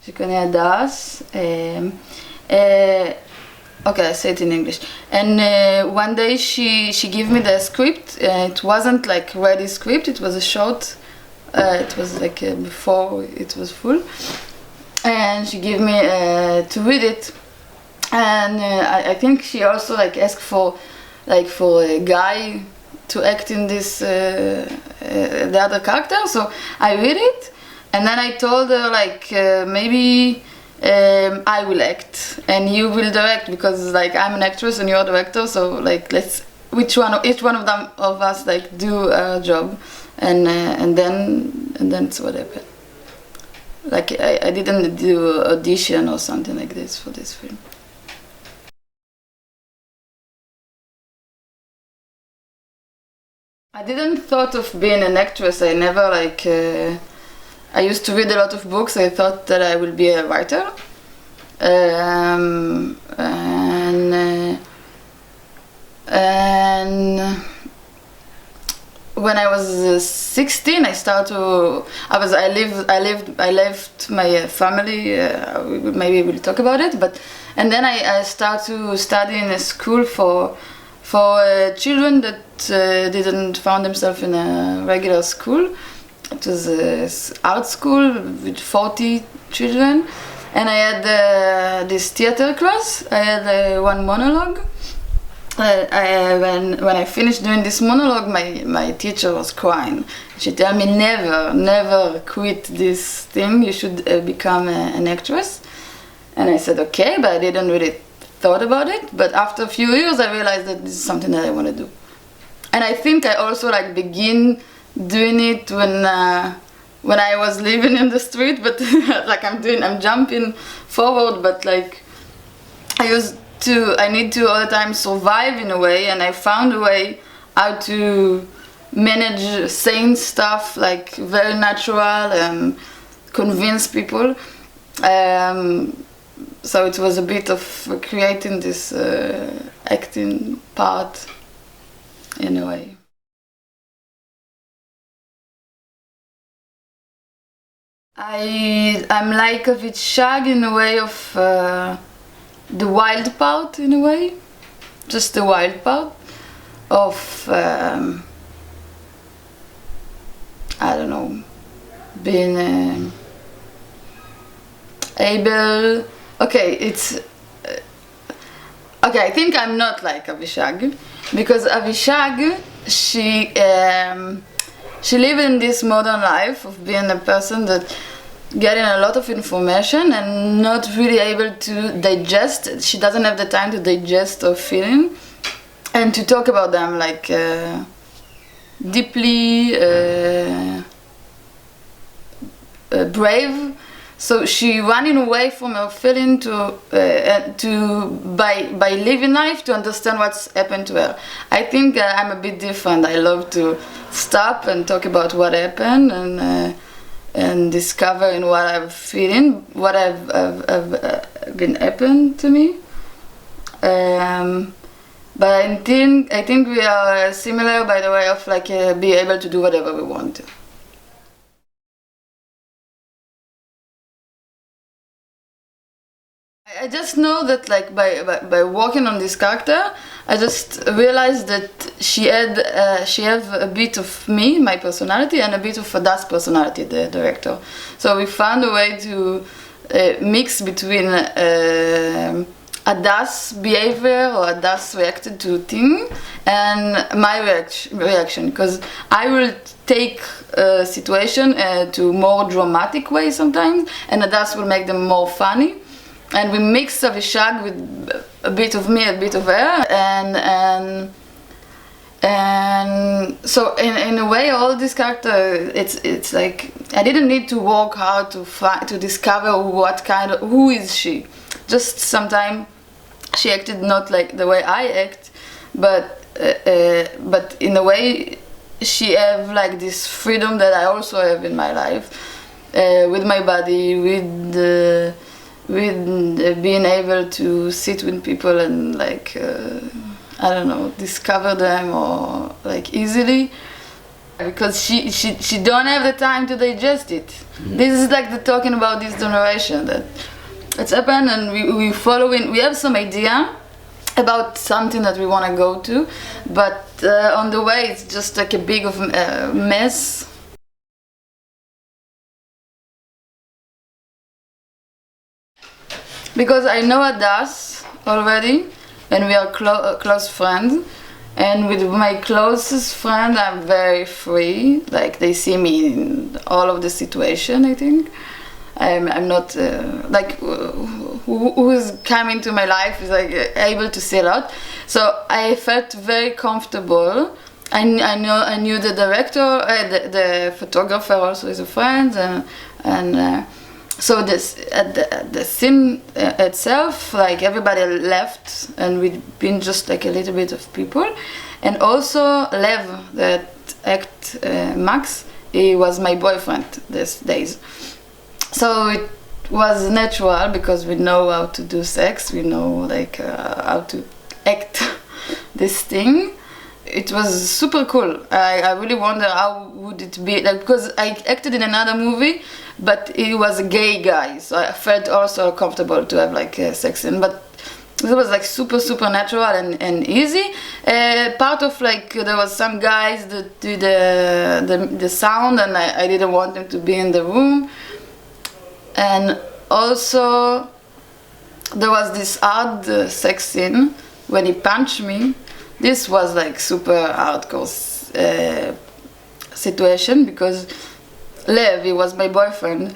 Je connais Hadas. Okay, I say it in English. And one day she gave me the script. It wasn't like ready script. It was a short. It was like before it was full. And she gave me to read it. And I think she also like asked for a guy to act in this the other character. So I read it, and then I told her like maybe I will act and you will direct, because like I'm an actress and you're a director. So like let's each one of us like do a job, and then it's what happened. Like I didn't do audition or something like this for this film. I didn't thought of being an actress. I never like. I used to read a lot of books. I thought that I will be a writer, and when I was 16, I left my family. Maybe we'll talk about it, and then I started to study in a school for children that didn't find themselves in a regular school. It was an art school with 40 children, and I had this theater class. I had one monologue. When I finished doing this monologue, my teacher was crying. She told me, never quit this thing. You should become an actress. And I said okay, but I didn't really thought about it. But after a few years, I realized that this is something that I want to do. And I think I also like begin doing it when I was living in the street, but like I'm jumping forward, but like I need to all the time survive in a way, and I found a way how to manage saying stuff like very natural and convince people. So it was a bit of creating this acting part in a way. I'm like a Vitshag in a way of the wild part, in a way, just the wild part of I don't know, being able. Okay, it's okay. I think I'm not like Avishag, because Avishag, she lived in this modern life of being a person that getting a lot of information and not really able to digest. She doesn't have the time to digest her feeling and to talk about them like deeply brave. So she running away from her feeling by living life to understand what's happened to her. I think I'm a bit different. I love to stop and talk about what happened and discover in what I'm feeling, what I've been happened to me. But I think we are similar by the way of like be able to do whatever we want to. I just know that like by working on this character, I just realized that she have a bit of me, my personality, and a bit of Hadas' personality, the director. So we found a way to mix between Hadas' behavior or Hadas' reacted to thing and my reaction, because I will take a situation to more dramatic way sometimes, and Hadas will make them more funny. And we mix Avishag with a bit of me, a bit of her, and so in a way, all this character, it's like I didn't need to work hard to discover who is she. Just sometimes she acted not like the way I act, but in a way she have like this freedom that I also have in my life, with my body, with being able to sit with people and like I don't know, discover them or like easily. because she don't have the time to digest it. This is like the talking about this generation that it's happened, and we following. We have some idea about something that we want to go to, but on the way it's just like a big of mess. Because I know Hadas already, and we are close friends. And with my closest friend, I'm very free. Like they see me in all of the situation. I think I'm not like who's coming to my life is like able to see a lot. So I felt very comfortable. I knew the director, the photographer also is a friend, and so this at the scene itself, like everybody left, and we'd been just like a little bit of people, and also Lev, that act Max, he was my boyfriend these days, so it was natural because we know how to do sex, we know like how to act this thing. It was super cool. I really wonder how would it be, like, because I acted in another movie, but he was a gay guy, so I felt also comfortable to have like a sex scene. But it was like super natural and easy. Part of like there was some guys that do the sound, and I didn't want them to be in the room. And also there was this hard sex scene when he punched me. This was like super hardcore situation because Lev, he was my boyfriend,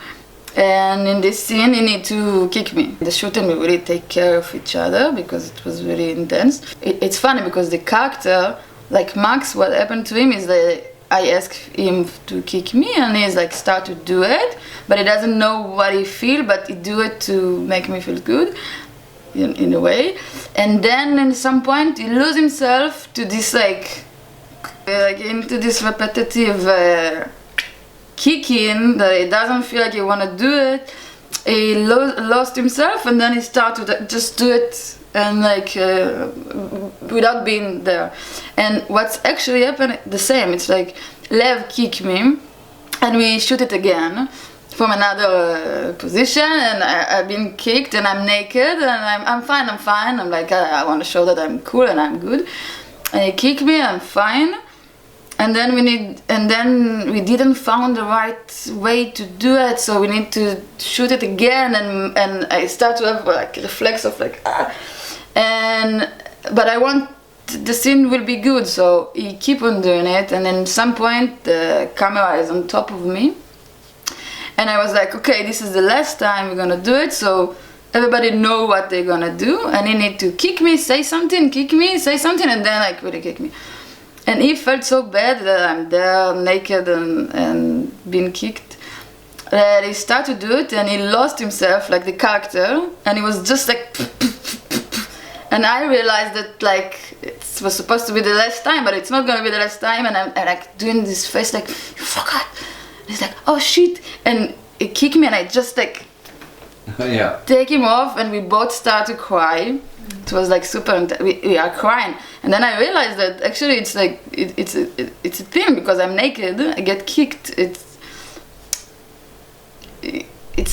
and in this scene he needed to kick me. The shooting we really take care of each other because it was really intense. It's funny because the character, like Max, what happened to him is that I asked him to kick me and he's like start to do it, but he doesn't know what he feel, but he do it to make me feel good. In a way, and then at some point he lose himself to this like into this repetitive kicking that he doesn't feel like he want to do it. He lost himself, and then he started to just do it and like without being there. And what's actually happened the same. It's like Lev kicked me, and we shoot it again from another position, and I've been kicked, and I'm naked, and I'm fine. I'm like I want to show that I'm cool and I'm good. And he kicked me, I'm fine. And then we didn't find the right way to do it, so we need to shoot it again, and I start to have like a reflex of like but I want the scene will be good, so he keep on doing it, and then at some point the camera is on top of me. And I was like, okay, this is the last time we're gonna do it, so everybody know what they're gonna do, and he need to kick me, say something, kick me, say something, and then like really kick me. And he felt so bad that I'm there naked and being kicked. He started to do it, and he lost himself, like the character, and he was just like and I realized that like it was supposed to be the last time, but it's not gonna be the last time, and I'm like doing this face like, you forgot. He's like, oh shit, and he kicked me, and I just like take him off, and we both start to cry. It was like super, we are crying, and then I realized that actually it's like it's a thing because I'm naked, I get kicked. It's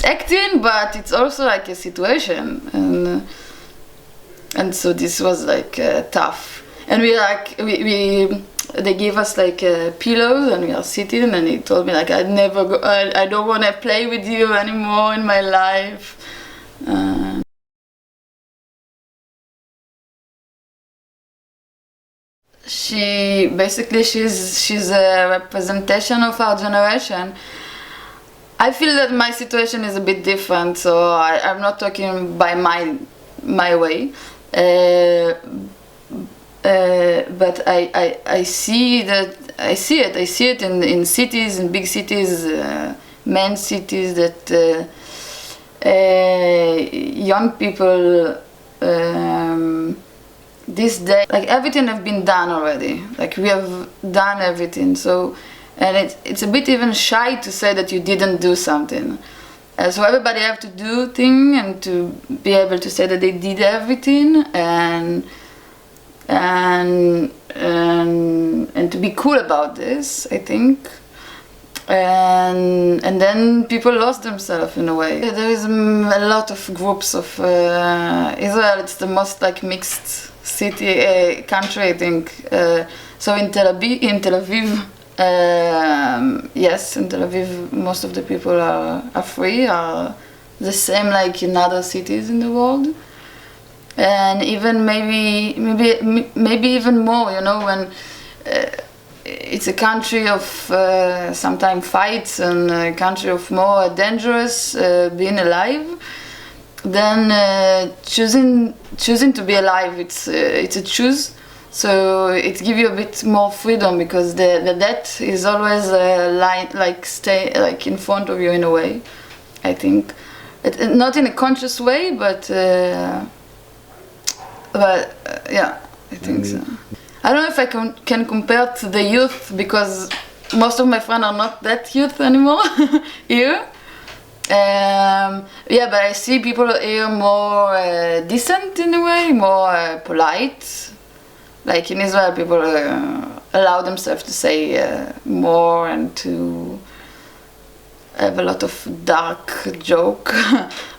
acting, but it's also like a situation, and so this was like tough. And they gave us like pillows, and we are sitting, and he told me like I don't want to play with you anymore in my life. She's a representation of our generation. I feel that my situation is a bit different, so I'm not talking by my way. But I see it in cities, in big cities, main cities, that young people this day, like everything have been done already. Like we have done everything. So, and it's a bit even shy to say that you didn't do something. So everybody have to do things and to be able to say that they did everything, and and to be cool about this, I think. And then people lost themselves in a way. There is a lot of groups of Israel. It's the most like mixed city country, I think. So in Tel Aviv, yes, in Tel Aviv, most of the people are free, are the same like in other cities in the world, and even maybe even more. You know, when it's a country of sometimes fights and a country of more dangerous being alive. Then choosing to be alive, it's a choose. So it gives you a bit more freedom because the death is always stay like in front of you in a way. I think, not in a conscious way, but yeah, I think so. I don't know if I can compare to the youth because most of my friends are not that youth anymore here. Yeah, but I see people here more decent in a way, more polite. Like in Israel, people allow themselves to say more and to have a lot of dark joke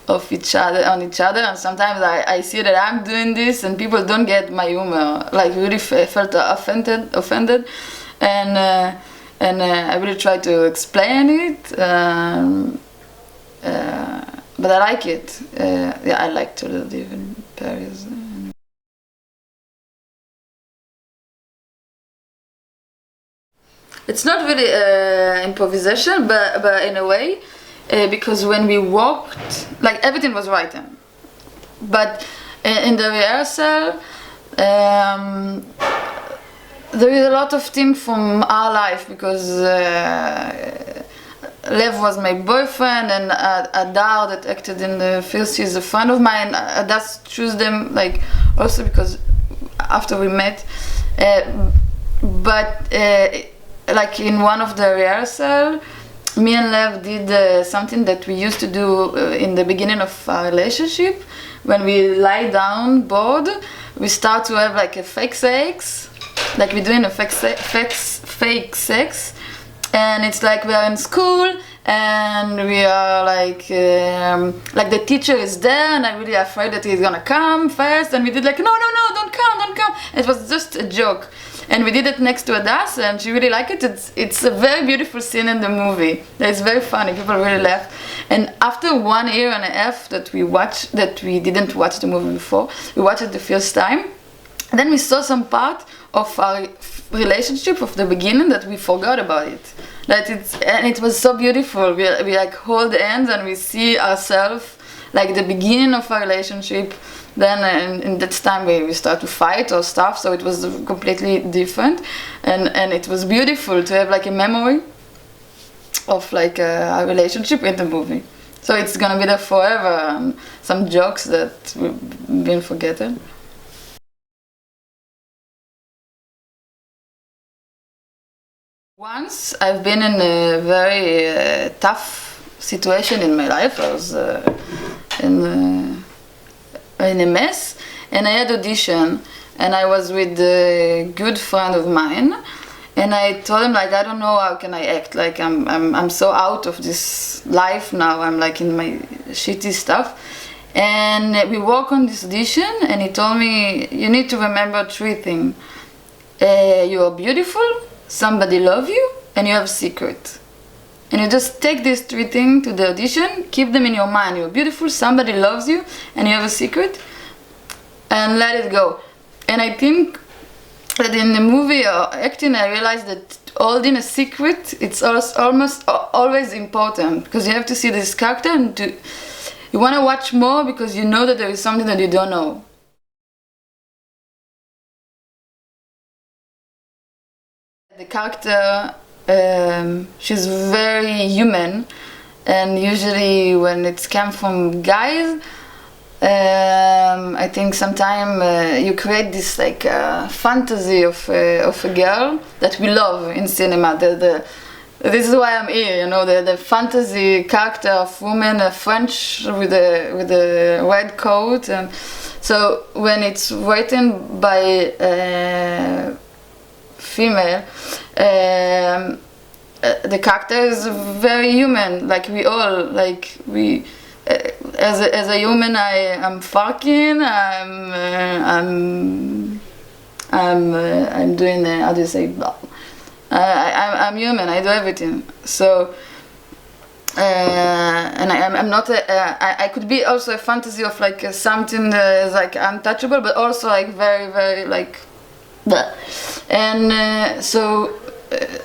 of each other, and sometimes I see that I'm doing this and people don't get my humor, like really felt offended, and I really try to explain it, but I like it. Yeah, I like to live in Paris. It's not really improvisation, but in a way, because when we walked, like everything was written, but in the rehearsal, there is a lot of things from our life because Lev was my boyfriend, and Adar that acted in the film, she's a friend of mine. Adas chose them like also because after we met, but. Like in one of the rehearsal, me and Lev did something that we used to do in the beginning of our relationship. When we lie down bored, we start to have like a fake sex, like we're doing a fake sex, and it's like we are in school and we are like the teacher is there and I'm really afraid that he's gonna come first, and we did like no, don't come. It was just a joke. And we did it next to Adas, and she really liked it. It's a very beautiful scene in the movie. It's very funny. People really laugh. And after 1 year and a half that we didn't watch the movie before, we watched it the first time. Then we saw some part of our relationship of the beginning that we forgot about it. And it was so beautiful. We like hold hands and we see ourselves like the beginning of our relationship. Then in that time we start to fight or stuff, so it was completely different, and it was beautiful to have like a memory of like our relationship in the movie. So it's gonna be there forever, and some jokes that we've been forgotten. Once I've been in a very tough situation in my life. I was in a mess, and I had audition, and I was with a good friend of mine, and I told him like I don't know how can I act, like I'm so out of this life now, I'm like in my shitty stuff. And we walk on this audition, and he told me you need to remember 3 things. You are beautiful, somebody loves you, and you have a secret. And you just take these 3 things to the audition, keep them in your mind. You're beautiful, somebody loves you, and you have a secret, and let it go. And I think that in the movie or acting, I realized that holding a secret, it's almost always important, because you have to see this character and you want to watch more because you know that there is something that you don't know. The character, she's very human, and usually when it's come from guys, I think sometimes you create this like fantasy of a girl that we love in cinema. This is why I'm here, you know, the fantasy character of woman, a French with a red coat, and So when it's written by a female, the character is very human, like we all, like we. As a human, I'm fucking. I'm doing. How do you say? I'm human. I do everything. So. And I'm not I could be also a fantasy of like something that is like untouchable, but also like very, very like bleh. And so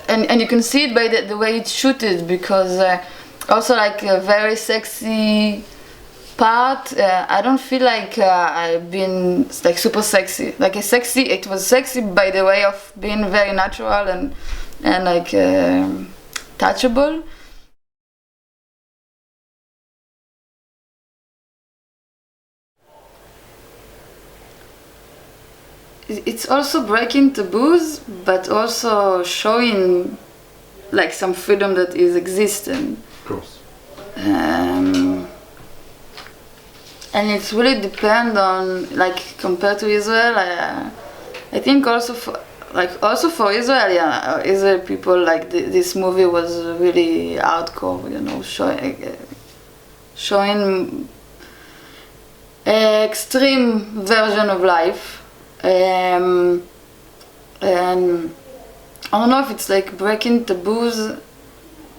and you can see it by the way it's shooted, because also like a very sexy part. I don't feel like I've been like super sexy, like it was sexy by the way of being very natural and like touchable. It's also breaking taboos, but also showing like some freedom that is existing. Of course. And it's really depend on, like, compared to Israel. I think also for Israel, yeah, Israel people, like this movie was really hardcore, you know, showing extreme version of life. And I don't know if it's like breaking taboos.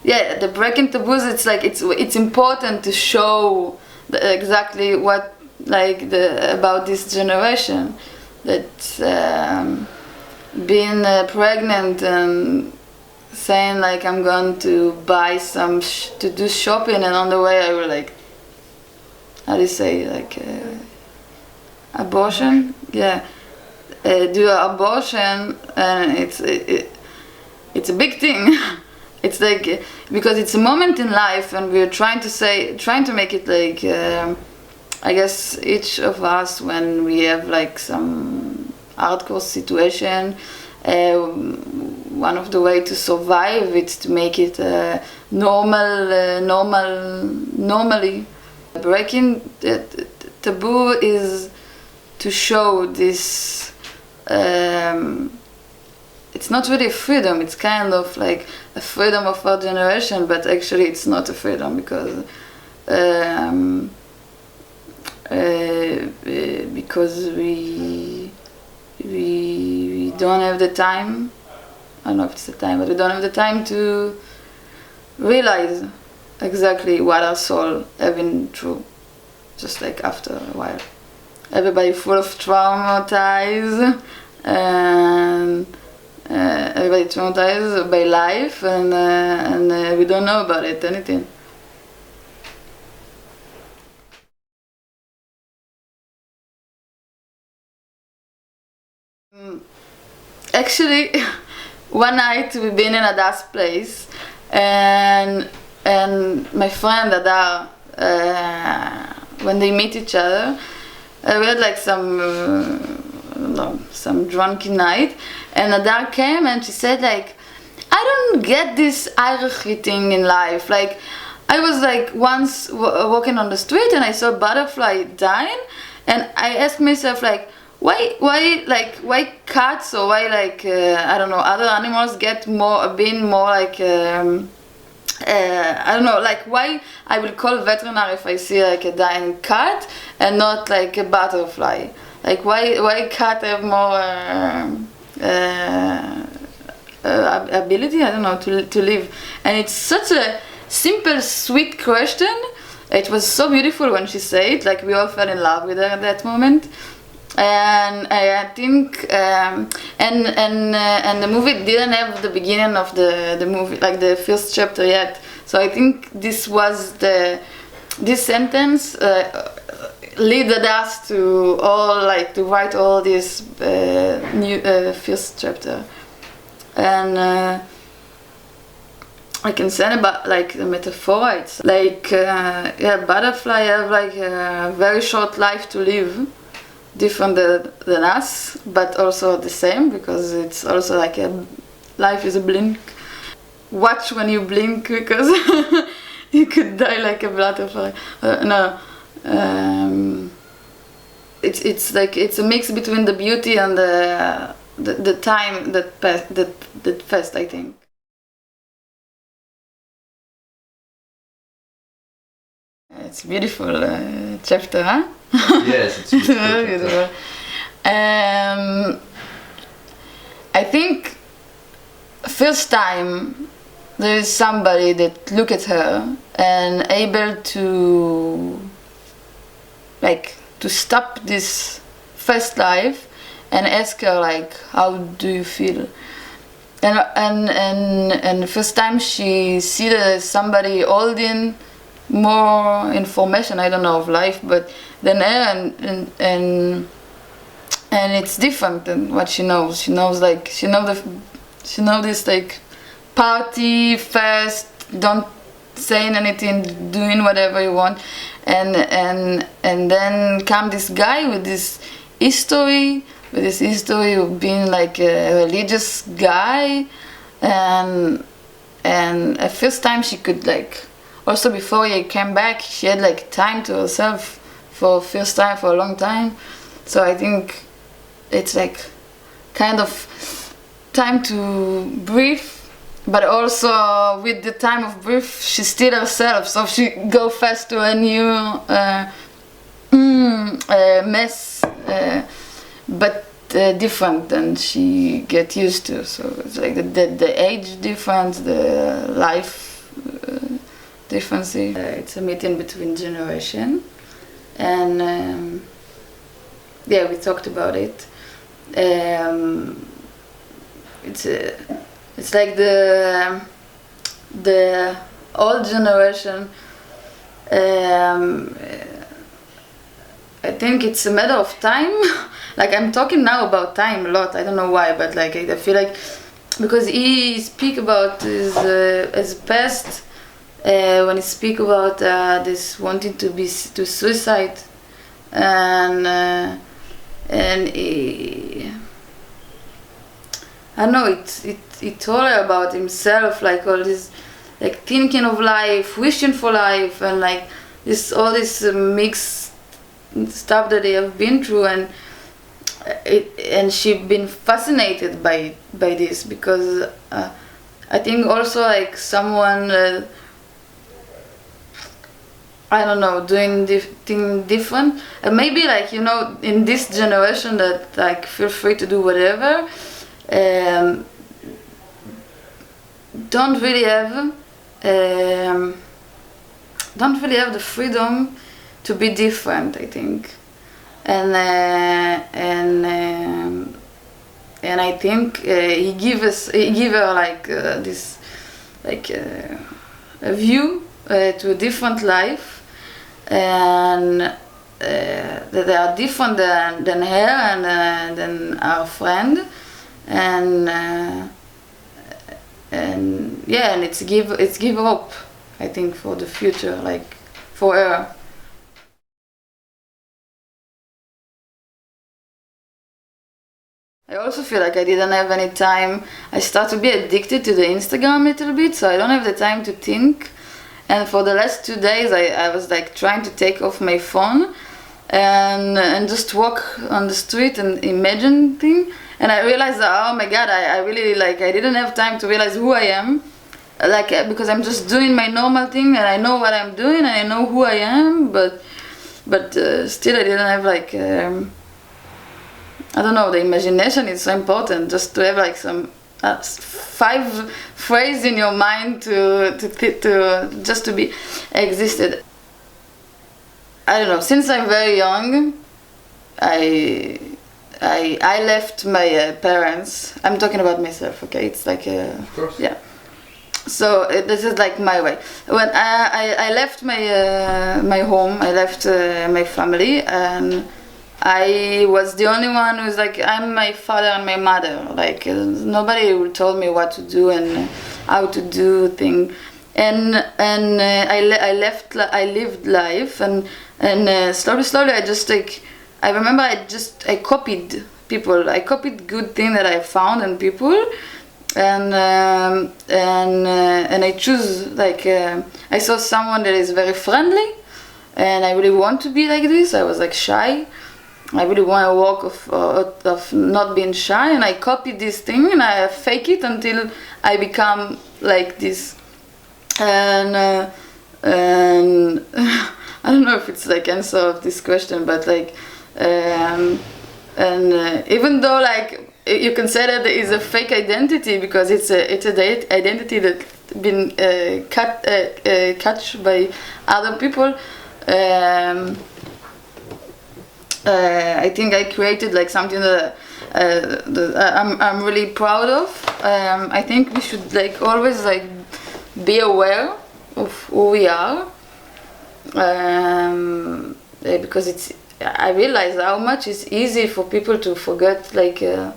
Yeah, the breaking taboos. It's like it's important to show exactly what like about this generation, that being pregnant and saying like I'm going to buy some to do shopping, and on the way I will like, how do you say, like abortion? Yeah. Do an abortion, and it's a big thing. It's like, because it's a moment in life, and we're trying to make it like I guess each of us, when we have like some hardcore situation, one of the way to survive is to make it normally. Breaking the taboo is to show this. It's not really freedom, it's kind of like a freedom of our generation, but actually it's not a freedom, because we don't have the time. I don't know if it's the time, but we don't have the time to realize exactly what our soul have been through, just like after a while. Everybody full of traumatized, and everybody traumatized by life, and we don't know about it, anything. Actually, one night we've been in Hadas place, and my friend Adar, when they meet each other, we had like some I don't know, some drunken night, and Adar came and she said like, I don't get this hierarchy thing in life. Like, I was like once walking on the street and I saw a butterfly dying, and I asked myself like, why cats, or why like I don't know, other animals get more, being more like I don't know, like why I will call veterinary if I see like a dying cat and not like a butterfly. Like why cat have more ability, I don't know, to live. And it's such a simple, sweet question. It was so beautiful when she said it, like we all fell in love with her at that moment. And I think and the movie didn't have the beginning of the movie, like the first chapter yet. So I think this sentence led us to write all this new first chapter. And I can say about like the metaphor. It's like butterfly have like a very short life to live, different than us, but also the same, because it's also like life is a blink. Watch when you blink, because it could die like a butterfly. It it's like it's a mix between the beauty and the time that passed, I think. It's beautiful chapter, huh? Yes, it's beautiful. Beautiful. I think first time there is somebody that look at her and able to like to stop this fast life and ask her like, how do you feel? And the first time she see that somebody holding more information, I don't know, of life, but than her, and it's different than what she knows. She knows like she knows this like party fast, don't saying anything, doing whatever you want, and then come this guy with this history of being like a religious guy, and at first time she could like, also before he came back, she had like time to herself for first time for a long time. So I think it's like kind of time to breathe, but also with the time of breath she's still herself, so she go fast to a new mess, but different than she get used to. So it's like the age difference, the life difference. It's a meeting between generation, and yeah, we talked about it. It's like the old generation. I think it's a matter of time. Like I'm talking now about time a lot. I don't know why, but like I feel like because he speak about his past when he speak about this wanting to suicide, and he, I don't know, he told her about himself, like all this, like thinking of life, wishing for life, and like all this mixed stuff that they have been through, and she been fascinated by this, because I think also like someone I don't know, doing thing different, and maybe like, you know, in this generation that like feel free to do whatever, don't really have the freedom to be different, I think, and I think he give her like this like a view to a different life, and that they are different than her and than our friend, and yeah, and it's give hope, I think, for the future, like for her. I also feel like I didn't have any time. I start to be addicted to the Instagram a little bit, so I don't have the time to think. And for the last 2 days, I was like trying to take off my phone and just walk on the street and imagine things. And I realized that, oh my God, I really like, I didn't have time to realize who I am. Like, because I'm just doing my normal thing, and I know what I'm doing, and I know who I am, but still I didn't have like, I don't know, the imagination is so important, just to have like some 5 phrases in your mind to just to be existed. I don't know, since I'm very young, I left my parents. I'm talking about myself, okay? It's like of course. Yeah. So this is like my way. When I left my home, I left my family, and I was the only one who's like, I'm my father and my mother. Like nobody told me what to do and how to do things. And I lived life, and slowly I just like, I remember I copied people. I copied good things that I found in people, and I choose like I saw someone that is very friendly, and I really want to be like this. I was like shy. I really want to walk of not being shy, and I copy this thing and I fake it until I become like this. And I don't know if it's like answer of this question, but like, even though like you can say that it is a fake identity because it's a identity that's been catched by other people. I think I created like something that I'm really proud of. I think we should like always like be aware of who we are, because I realize how much it's easy for people to forget like I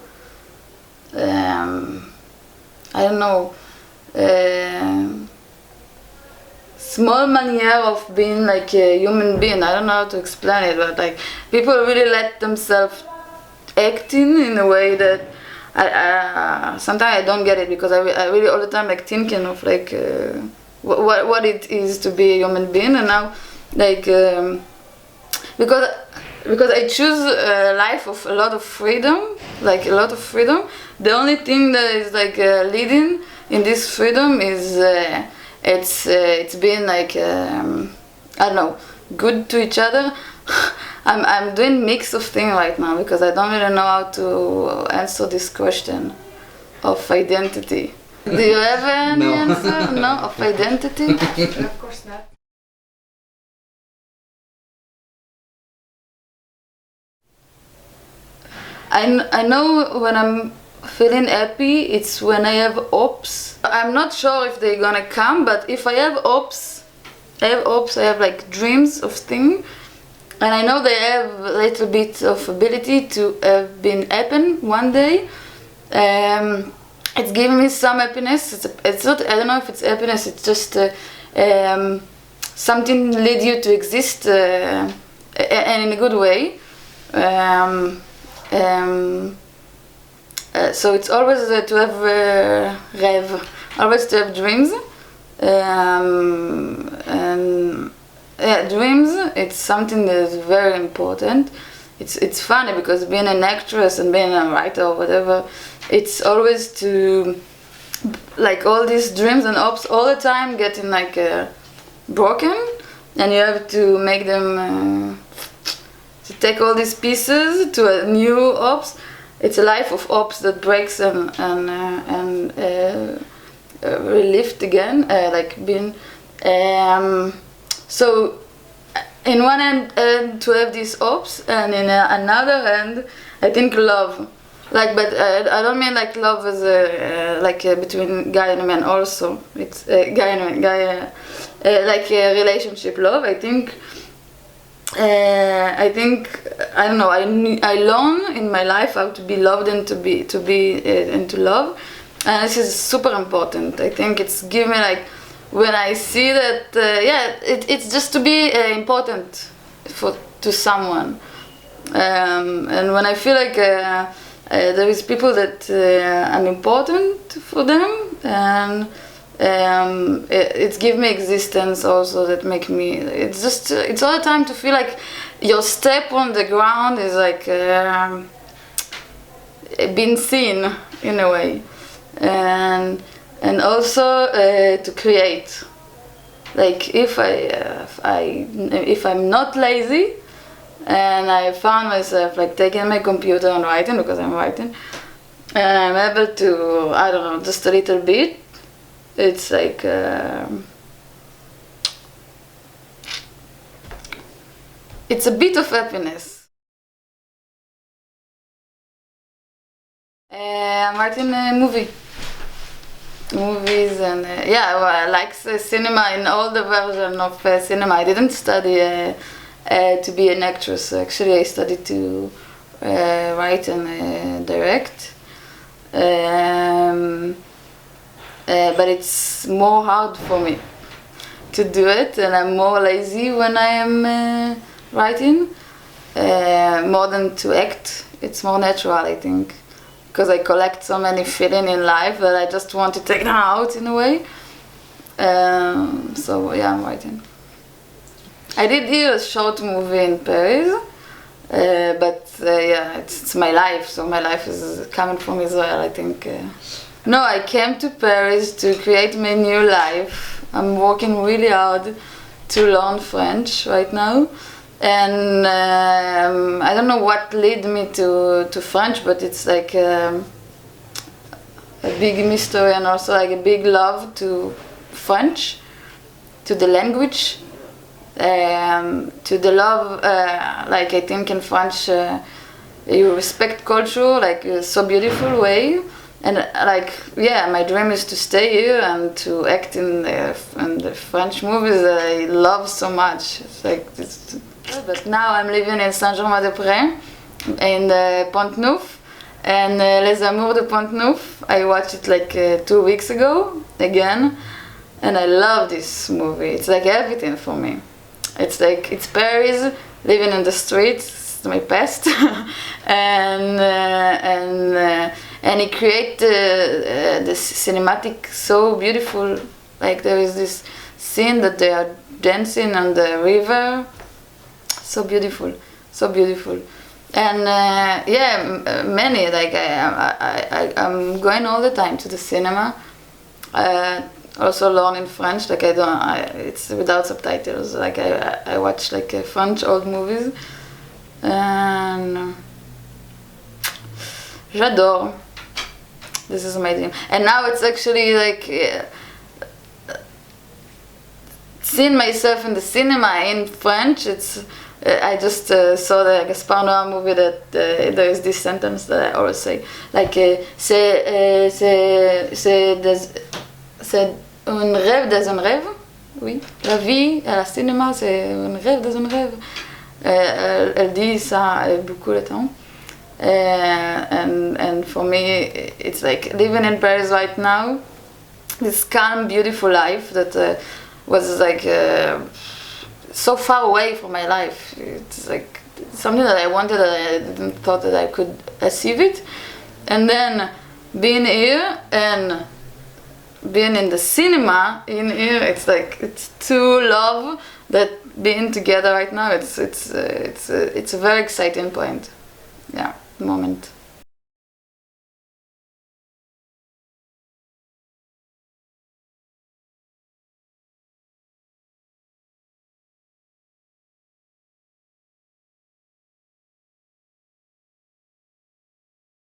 don't know, small manner of being like a human being. I don't know how to explain it, but like people really let themselves acting in a way that sometimes I don't get it, because I really all the time like thinking of like what it is to be a human being, and now like because I choose a life of a lot of freedom, like a lot of freedom. The only thing that is like leading in this freedom is it's been like I don't know, good to each other. I'm doing mix of things right now because I don't really know how to answer this question of identity. Do you have any answer? No, of identity? Of course not. I know when I'm feeling happy, it's when I have hopes. I'm not sure if they're gonna come, but if I have hopes, I have like dreams of things, and I know they have a little bit of ability to have been happen one day. It's giving me some happiness. It's not, I don't know if it's happiness, it's just something lead you to exist and in a good way. So it's always to have rêve, always to have dreams, and yeah, dreams. It's something that is very important. It's funny because being an actress and being a writer or whatever, it's always to like all these dreams and hopes all the time getting like broken, and you have to make them to take all these pieces to a new hopes. It's a life of hopes that breaks and relieved again, like being. So, in one end, to have these hopes, and in another end, I think love. Like, but I don't mean like love as between guy and a man. Also, it's guy and guy, like a relationship love. I think I don't know. I learn in my life how to be loved and to be and to love, and this is super important. I think it's give me like when I see that it's just to be important to someone, and when I feel like there is people that I'm important for them, and it's give me existence also, that make me, it's just it's all the time to feel like your step on the ground is like being seen in a way, and also to create, like if I'm not lazy and I found myself like taking my computer and writing, because I'm writing, and I'm able to, I don't know, just a little bit. It's like it's a bit of happiness. I'm writing a movies, and well, I like cinema in all the version of cinema. I didn't study to be an actress. Actually, I studied to write and direct. But it's more hard for me to do it, and I'm more lazy when I am writing, more than to act. It's more natural, I think, because I collect so many feelings in life that I just want to take them out in a way. So yeah, I'm writing. I did do a short movie in Paris, Yeah, it's my life. So my life is coming from Israel, I think. No, I came to Paris to create my new life. I'm working really hard to learn French right now. And I don't know what led me to French, but it's like a big mystery and also like a big love to French, to the language, to the love. Like I think in French, you respect culture like a so beautiful way. And like my dream is to stay here and to act in the French movies that I love so much. It's like but now I'm living in Saint-Germain-des-Prés in Pont-Neuf, and Les Amours de Pont-Neuf. I watched it like 2 weeks ago again, and I love this movie. It's like everything for me. It's like it's Paris, living in the streets. It's my past, and it creates the cinematic so beautiful. Like there is this scene that they are dancing on the river. So beautiful, so beautiful, and many like I'm going all the time to the cinema. Also learning French. Like it's without subtitles. Like I watch like French old movies, and j'adore. This is my dream, and now it's actually like. Seeing myself in the cinema in French, it's. I just saw the Gaspar Noé movie that there is this sentence that I always say, like c'est un rêve dans un rêve. Oui, la vie à la cinéma c'est un rêve dans un rêve. Elle dit ça beaucoup le temps. And for me, it's like living in Paris right now. This calm, beautiful life that was like. So far away from my life. It's like something that I wanted that I didn't thought that I could achieve it. And then being here and being in the cinema in here, it's like it's two love that being together right now. It's a very exciting point. Yeah, moment.